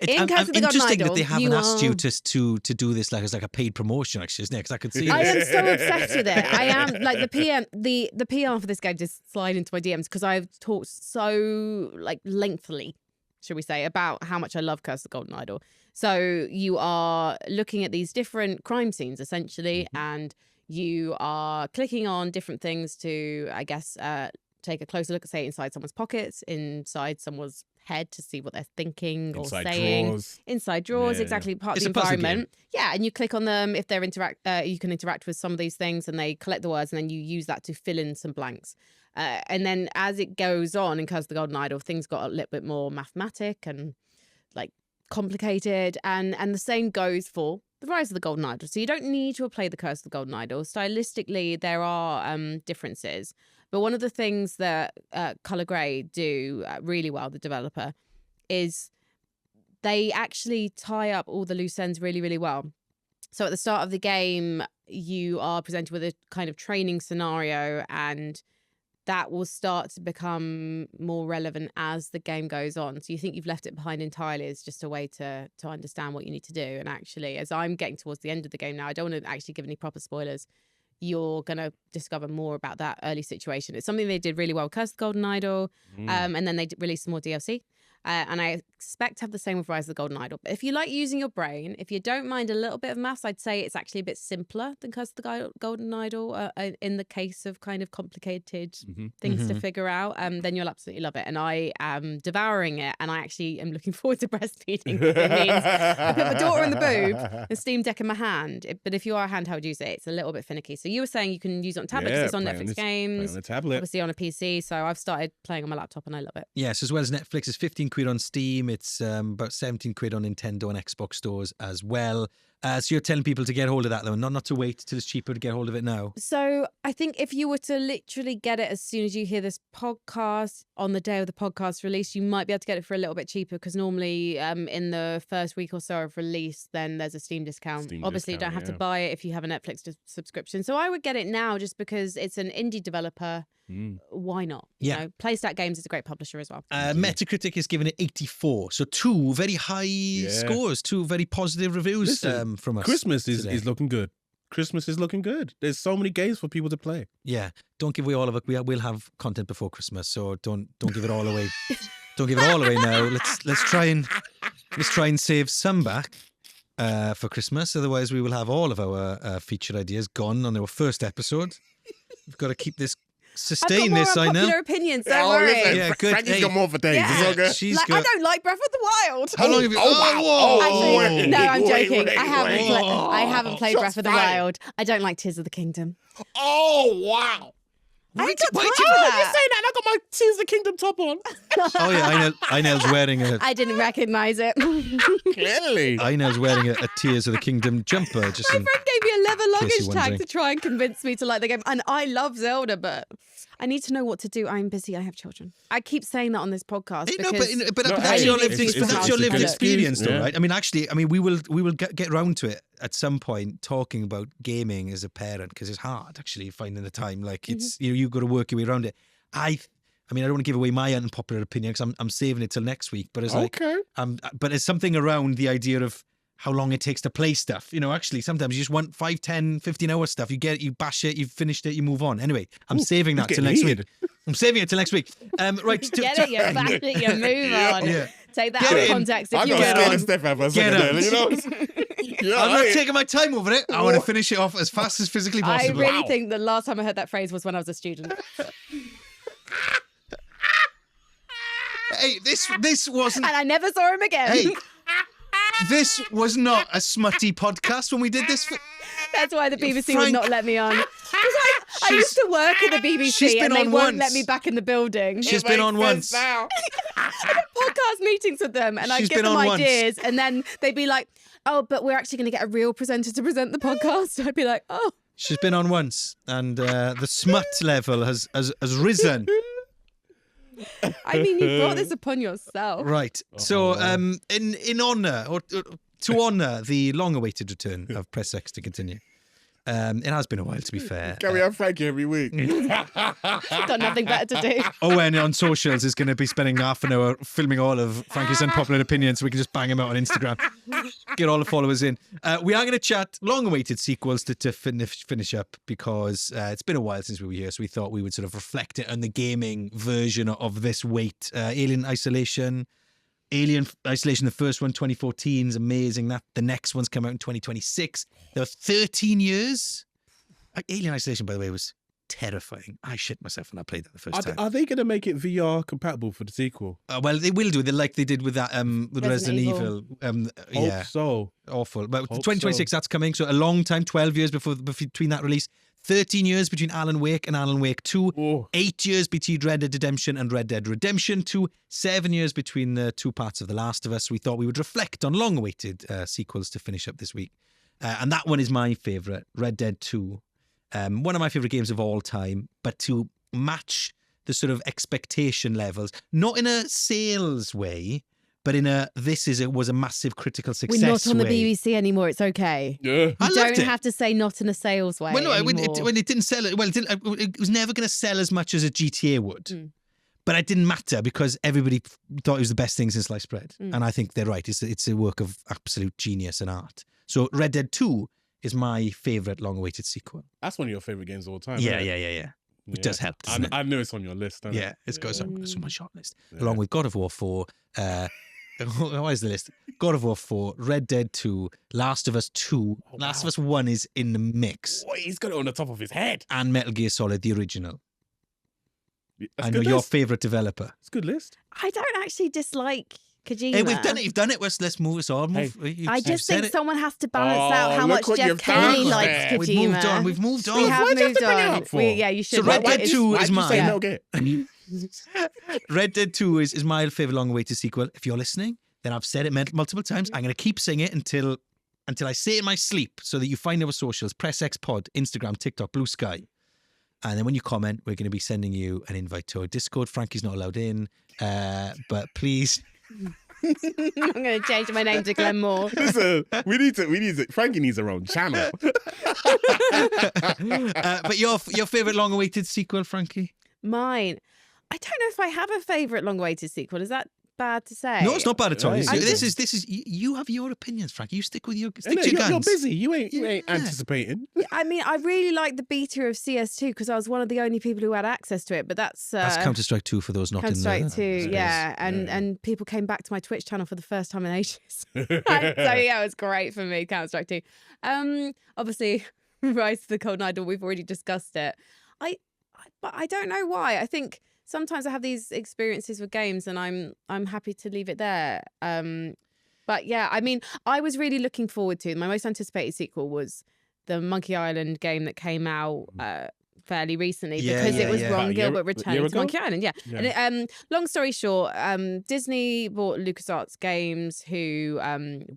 I'm interesting that they haven't asked you to do this as like a paid promotion, actually, isn't it? Because I could see I am so obsessed with it. I am like the PR for this game just slide into my DMs because I've talked so lengthily, should we say, about how much I love Curse of the Golden Idol. So you are looking at these different crime scenes, essentially, and you are clicking on different things to, I guess, take a closer look at, say, inside someone's pockets, inside someone's head to see what they're thinking or saying. Drawers. Inside drawers, exactly, part of the environment. Yeah, and you click on them. If they're you can interact with some of these things, and they collect the words, and then you use that to fill in some blanks. And then as it goes on in Curse of the Golden Idol, things got a little bit more mathematic and complicated. And the same goes for the Rise of the Golden Idol. So you don't need to play the Curse of the Golden Idol. Stylistically, there are differences. But one of the things that Colour Grey do really well, the developer, is they actually tie up all the loose ends really, really well. So at the start of the game, you are presented with a kind of training scenario, and that will start to become more relevant as the game goes on. So you think you've left it behind entirely as just a way to understand what you need to do. And actually, as I'm getting towards the end of the game now, I don't want to actually give any proper spoilers. You're going to discover more about that early situation. It's something they did really well with Curse of the Golden Idol. And then they released some more DLC. And I expect to have the same with Rise of the Golden Idol. But if you like using your brain, if you don't mind a little bit of maths, I'd say it's actually a bit simpler than Curse of the Golden Idol in the case of kind of complicated things to figure out. Then you'll absolutely love it. And I am devouring it. And I actually am looking forward to breastfeeding. It means I put my daughter in the boob, the Steam Deck in my hand. But if you are a handheld user, it's a little bit finicky. So you were saying you can use it on tablet because it's on Netflix games. On the tablet. Obviously on a PC. So I've started playing on my laptop and I love it. Yes, as well as Netflix, it's 15 quid on Steam. It's about 17 quid on Nintendo and Xbox stores as well. So you're telling people to get hold of that, though, not to wait till it's cheaper to get hold of it now. So I think if you were to literally get it as soon as you hear this podcast, on the day of the podcast release, you might be able to get it for a little bit cheaper because normally in the first week or so of release, then there's a Steam discount. Obviously, you don't have to buy it if you have a Netflix subscription. So I would get it now just because it's an indie developer. Why not? You know, PlayStat Games is a great publisher as well. Metacritic is giving it 84. So two very high scores, two very positive reviews from us. Christmas is looking good. Christmas is looking good. There's so many games for people to play. Yeah. Don't give away all of it. We'll have content before Christmas, so don't give it all away Don't give it all away now. Let's try and save some back for Christmas. Otherwise, we will have all of our feature ideas gone on our first episode. We've got to keep this. Sustain this, I know. Popular opinions, don't worry. Listen, Yeah, good. Frankie's Hey. got more for days. Yeah. It's all good. She's Like, got. I don't like Breath of the Wild. How long have you? Actually, no, I'm joking. wait, I haven't played Shots Breath of the fired. Wild. I don't like Tears of the Kingdom. Oh, wow. I ain't got why time did for you- You're that. saying that? I got my Tears of the Kingdom top on. Oh yeah, Inel's wearing a. I didn't recognise it. Clearly. Inel's wearing a Tears of the Kingdom jumper. Just My in, friend gave me a leather you're luggage tag wondering. to try and convince me to like the game. And I love Zelda, but I need to know what to do. I'm busy. I have children. I keep saying that on this podcast. No, because but No, that's hey, your it's- lived, it's- that's your it's a lived good experience, excuse. though, Yeah. right? I mean, actually, we will get round to it at some point, talking about gaming as a parent, because it's hard actually finding the time. Like it's you've got to work your way around it. I mean, I don't want to give away my unpopular opinion because I'm saving it till next week. But it's like, Okay. but it's something around the idea of how long it takes to play stuff. You know, actually, sometimes you just want 5, 10, 15 hour stuff. You get it, you bash it, you've finished it, you move on. Anyway, I'm saving that till getting next heated. week. I'm saving it till next week. Right. Get it, you bash it, you move on. Yeah. Take that Get out in. of context if I you got get scared on. of Steffan for a Get second out. there, you know? Yeah, I'm not hey. taking my time over it. I want to finish it off as fast as physically I possible. really think the last time I heard that phrase was when I was a student. Hey, this wasn't. And I never saw him again. Hey, this was not a smutty podcast when we did this. That's why the BBC Frank- would not let me on. I used to work at the she's BBC been and they on won't once. let me back in the building. She's been on once. I had podcast meetings with them and I'd She's give been them on once. ideas and then they'd be like, oh, but we're actually going to get a real presenter to present the podcast. I'd be like, oh. She's been on once, and the smut level has risen. I mean, you brought this upon yourself. Right. So, in honour or to honour the long-awaited return of Press X to Continue. It has been a while, to be fair. Can we have Frankie every week? Got nothing better to do. Owen on socials is going to be spending half an hour filming all of Frankie's unpopular opinions so we can just bang him out on Instagram. Get all the followers in. We are going to chat long-awaited sequels to finish up because it's been a while since we were here, so we thought we would sort of reflect it on the gaming version of this wait. Alien Isolation, the first one, 2014, is amazing. That the next one's come out in 2026. There were 13 years. Alien Isolation, by the way, was terrifying. I shit myself when I played that the first time. Are they going to make it VR compatible for the sequel? Well, they will do it like they did with that with Resident Evil. Evil. Yeah, Hope so. awful. But Hope 2026, that's coming. So a long time, 12 years between that release. 13 years between Alan Wake and Alan Wake 2. Oh. 8 years between Red Dead Redemption and Red Dead Redemption 2. 7 years between the two parts of The Last of Us. We thought we would reflect on long-awaited sequels to finish up this week. And that one is my favourite, Red Dead 2. One of my favourite games of all time, but to match the sort of expectation levels, not in a sales way, but in was a massive critical success We're not on the way. BBC anymore. It's okay. Yeah. You I loved don't it. have to say not in a sales way. Well, no, when anymore. it didn't sell it, it was never going to sell as much as a GTA would. But it didn't matter because everybody thought it was the best thing since sliced bread. And I think they're right. It's a work of absolute genius and art. So Red Dead 2 is my favourite long-awaited sequel. That's one of your favourite games of all time. Yeah. isn't it? It does help, doesn't it? I know it's on your list. Don't Yeah, it? it's got some on my short list. Along with God of War 4, why is the list? God of War 4, Red Dead 2, Last of Us 2, Last of Us 1 is in the mix, Boy, he's got it on the top of his head. and Metal Gear Solid, the original. That's I a know good your list. favourite developer. It's a good list. I don't actually dislike Kojima. Hey, we've done it. You've done it. Let's move us on. Hey, I just think someone has to balance Oh, out how look much what Jeff you've Kelly done likes there. Kojima. We've moved on. We've moved on. We have Why'd you have moved to bring it on. up for? Yeah, you should. So Red Dead It's- 2 Why'd is you say mine. Metal Gear? Red Dead 2 is my favourite long-awaited sequel. If you're listening, then I've said it multiple times. I'm going to keep saying it until I say it in my sleep, so that you find our socials, PressXPod, Instagram, TikTok, Blue Sky. And then when you comment, we're going to be sending you an invite to our Discord. Frankie's not allowed in, but please. I'm going to change my name to Glenn Moore. Listen, we need to. Frankie needs her own channel. But your favourite long-awaited sequel, Frankie? Mine. I don't know if I have a favourite long-awaited sequel. Is that bad to say. No, it's not bad at all. Right. This is. You have your opinions, Frank. You stick with your stick to your You're guns. busy. You ain't anticipating. I mean, I really like the beta of CS2 because I was one of the only people who had access to it. But that's Counter-Strike 2 for those not in the Counter-Strike 2, yeah. And people came back to my Twitch channel for the first time in ages. So yeah, it was great for me, Counter-Strike 2. Obviously, Rise to the Cold Idol, we've already discussed it. But I don't know why. I think sometimes I have these experiences with games and I'm happy to leave it there. But yeah, I mean, I was really looking forward to, my most anticipated sequel was the Monkey Island game that came out fairly recently because it was Ron Gilbert returning to Monkey Island. Yeah. And long story short, Disney bought LucasArts Games, who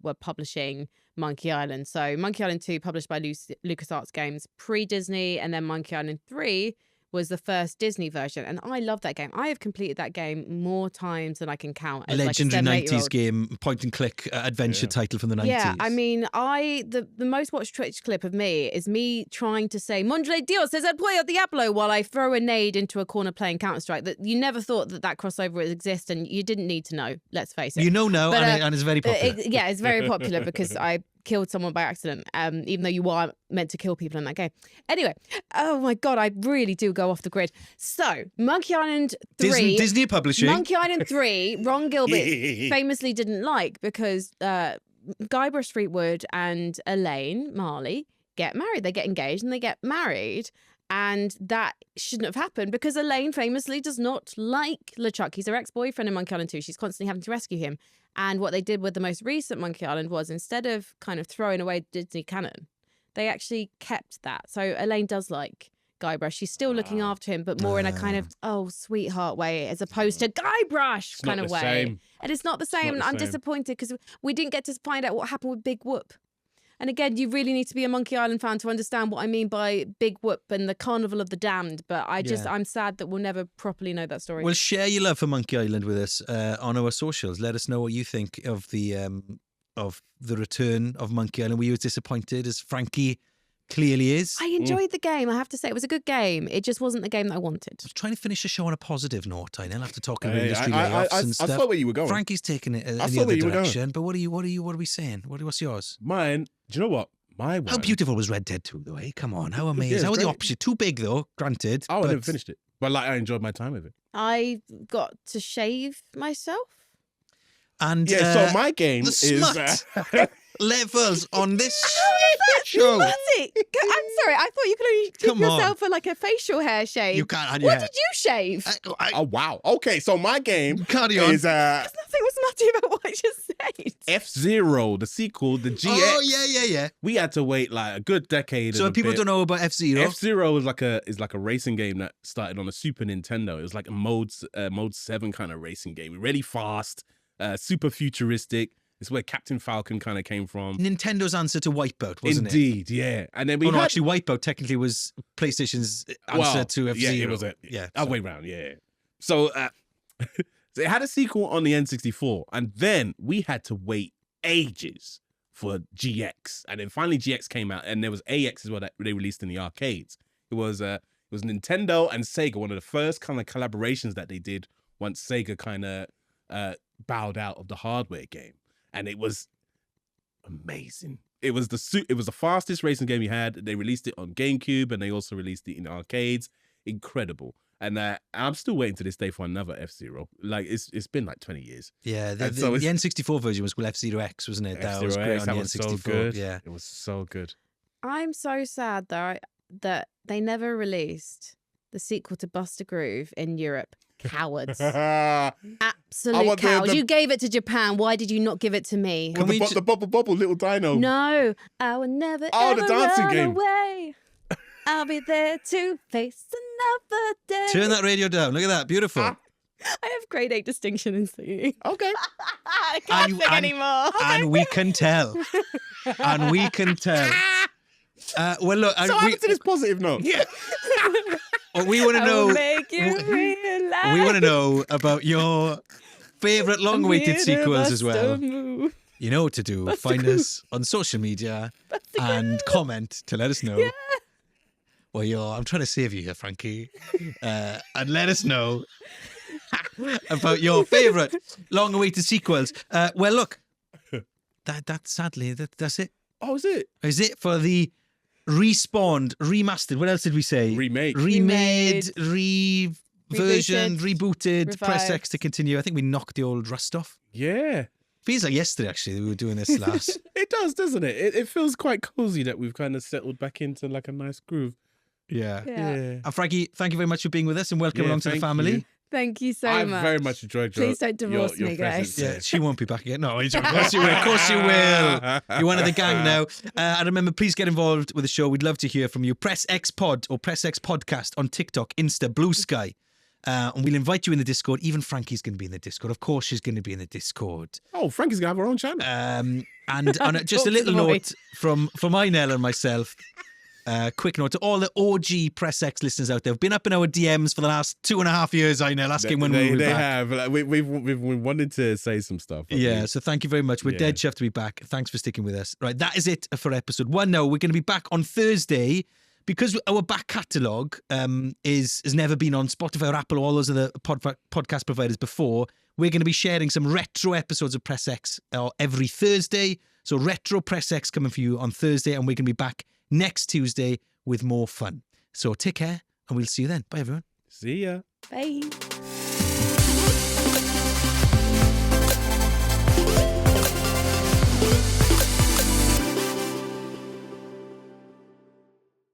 were publishing Monkey Island. So Monkey Island 2 published by LucasArts Games pre-Disney, and then Monkey Island 3 was the first Disney version. And I love that game. I have completed that game more times than I can count. As legendary like a 90s game, point and click adventure title from the 90s. Yeah, I mean, the most watched Twitch clip of me is me trying to say Mondre Dios es el pollo Diablo while I throw a nade into a corner playing Counter-Strike. That you never thought that crossover would exist, and you didn't need to know, let's face it. You know now, and it's very popular. It's very popular because I killed someone by accident, even though you are meant to kill people in that game. Anyway, oh my God, I really do go off the grid. So, Monkey Island 3... Disney Publishing. Monkey Island 3, Ron Gilbert famously didn't like because Guybrush Threepwood and Elaine Marley get married. They get engaged and they get married. And that shouldn't have happened because Elaine famously does not like LeChuck. He's her ex-boyfriend in Monkey Island 2. She's constantly having to rescue him. And what they did with the most recent Monkey Island was, instead of kind of throwing away Disney canon, they actually kept that. So Elaine does like Guybrush. She's still looking after him, but more in a kind of, sweetheart way, as opposed to Guybrush kind of way. Same. And it's not the same. And I'm disappointed because we didn't get to find out what happened with Big Whoop. And again, you really need to be a Monkey Island fan to understand what I mean by Big Whoop and the Carnival of the Damned. But I'm sad that we'll never properly know that story. Well, share your love for Monkey Island with us on our socials. Let us know what you think of the return of Monkey Island. Were you as disappointed as Frankie clearly is? I enjoyed the game, I have to say. It was a good game. It just wasn't the game that I wanted. I was trying to finish the show on a positive note, Inel, after talking about industry layoffs and stuff. I saw where you were going. Frankie's taking it in the other direction. But what are we saying? What's yours? Mine, do you know what? My one. How beautiful was Red Dead 2, though, eh? Come on, how amazing. How were the opposite? Too big, though, granted. I never finished it. But I enjoyed my time with it. I got to shave myself. And so my game the is smut levels on this show. show. I'm sorry, I thought you could only give yourself a facial hair shave. You can't. What did you shave? Oh wow. Okay, so my game Carry on. is There's nothing was smutty about what I just said. F-Zero, the sequel, the GX. Oh yeah. We had to wait like a good decade. So people don't know about F-Zero. F-Zero is like a racing game that started on a Super Nintendo. It was like a mode 7 kind of racing game. Really fast, super futuristic. It's where Captain Falcon kind of came from. Nintendo's answer to Wipeout, wasn't it? Indeed, yeah. And then actually, Wipeout technically was PlayStation's answer to F-Zero. Yeah, it was it. Yeah, other way around. Yeah. So, so it had a sequel on the N64, and then we had to wait ages for GX, and then finally GX came out, and there was AX as well that they released in the arcades. It was Nintendo and Sega, one of the first kind of collaborations that they did once Sega kind of bowed out of the hardware game. And it was amazing. It was the fastest racing game we had. They released it on GameCube, and they also released it in arcades. Incredible. And I'm still waiting to this day for another F-Zero. Like it's been like 20 years. Yeah, the N64 version was called F-Zero X, wasn't it? That was great on the N64. So good. Yeah, it was so good. I'm so sad though that they never released the sequel to Buster Groove in Europe. Cowards. Absolute cowards. You gave it to Japan. Why did you not give it to me? The bubble little dino. No, I will never ever the dancing run game. Away. I'll be there to face another day. Turn that radio down. Look at that. Beautiful. I have grade 8 distinction in singing. Okay. I can't sing anymore. And we can tell. And we can tell. Well, look. So I to this positive note. Yeah. We want to know. Make you realize. We want to know about your favourite long-awaited sequels as well. Move. You know what to do. Find us on social media and comment to let us know. Yeah. Well, I'm trying to save you here, Frankie. And let us know about your favourite long-awaited sequels. Well, look, that's it. Oh, is it? Is it for the respawned, remastered? What else did we say? Remade. Remade, Rebooted, rebooted. Press revived. X to continue. I think we knocked the old rust off. Yeah. Feels like yesterday, actually, that we were doing this last. It does, doesn't it? It feels quite cozy that we've kind of settled back into like a nice groove. Yeah. Yeah. And Frankie, thank you very much for being with us and welcome Yeah, along to the thank family. you. Thank you so I've much. very much enjoyed your Please don't divorce your me, guys. presence. Yeah, she won't be back again. No, of course you will. Of course you will. You're one of the gang now. And remember, please get involved with the show. We'd love to hear from you. Press X Pod or Press X Podcast on TikTok, Insta, Blue Sky. And we'll invite you in the Discord. Even Frankie's going to be in the Discord. Of course, she's going to be in the Discord. Oh, Frankie's going to have her own channel. And on just a Talk to little the void. note from Inel and myself. Quick note to all the OG Press X listeners out there. We've been up in our DMs for the last 2.5 years, Inel, asking when we will be They back. have. Like, we've wanted to say some stuff. I Yeah, think. so thank you very much. We're Yeah. dead chuffed to be back. Thanks for sticking with us. Right, that is it for episode 1 now. We're going to be back on Thursday because our back catalogue has never been on Spotify or Apple or all those other podcast providers before. We're going to be sharing some retro episodes of Press X every Thursday. So retro Press X coming for you on Thursday, and we're going to be back next Tuesday with more fun. So take care, and we'll see you then. Bye, everyone. See ya. Bye.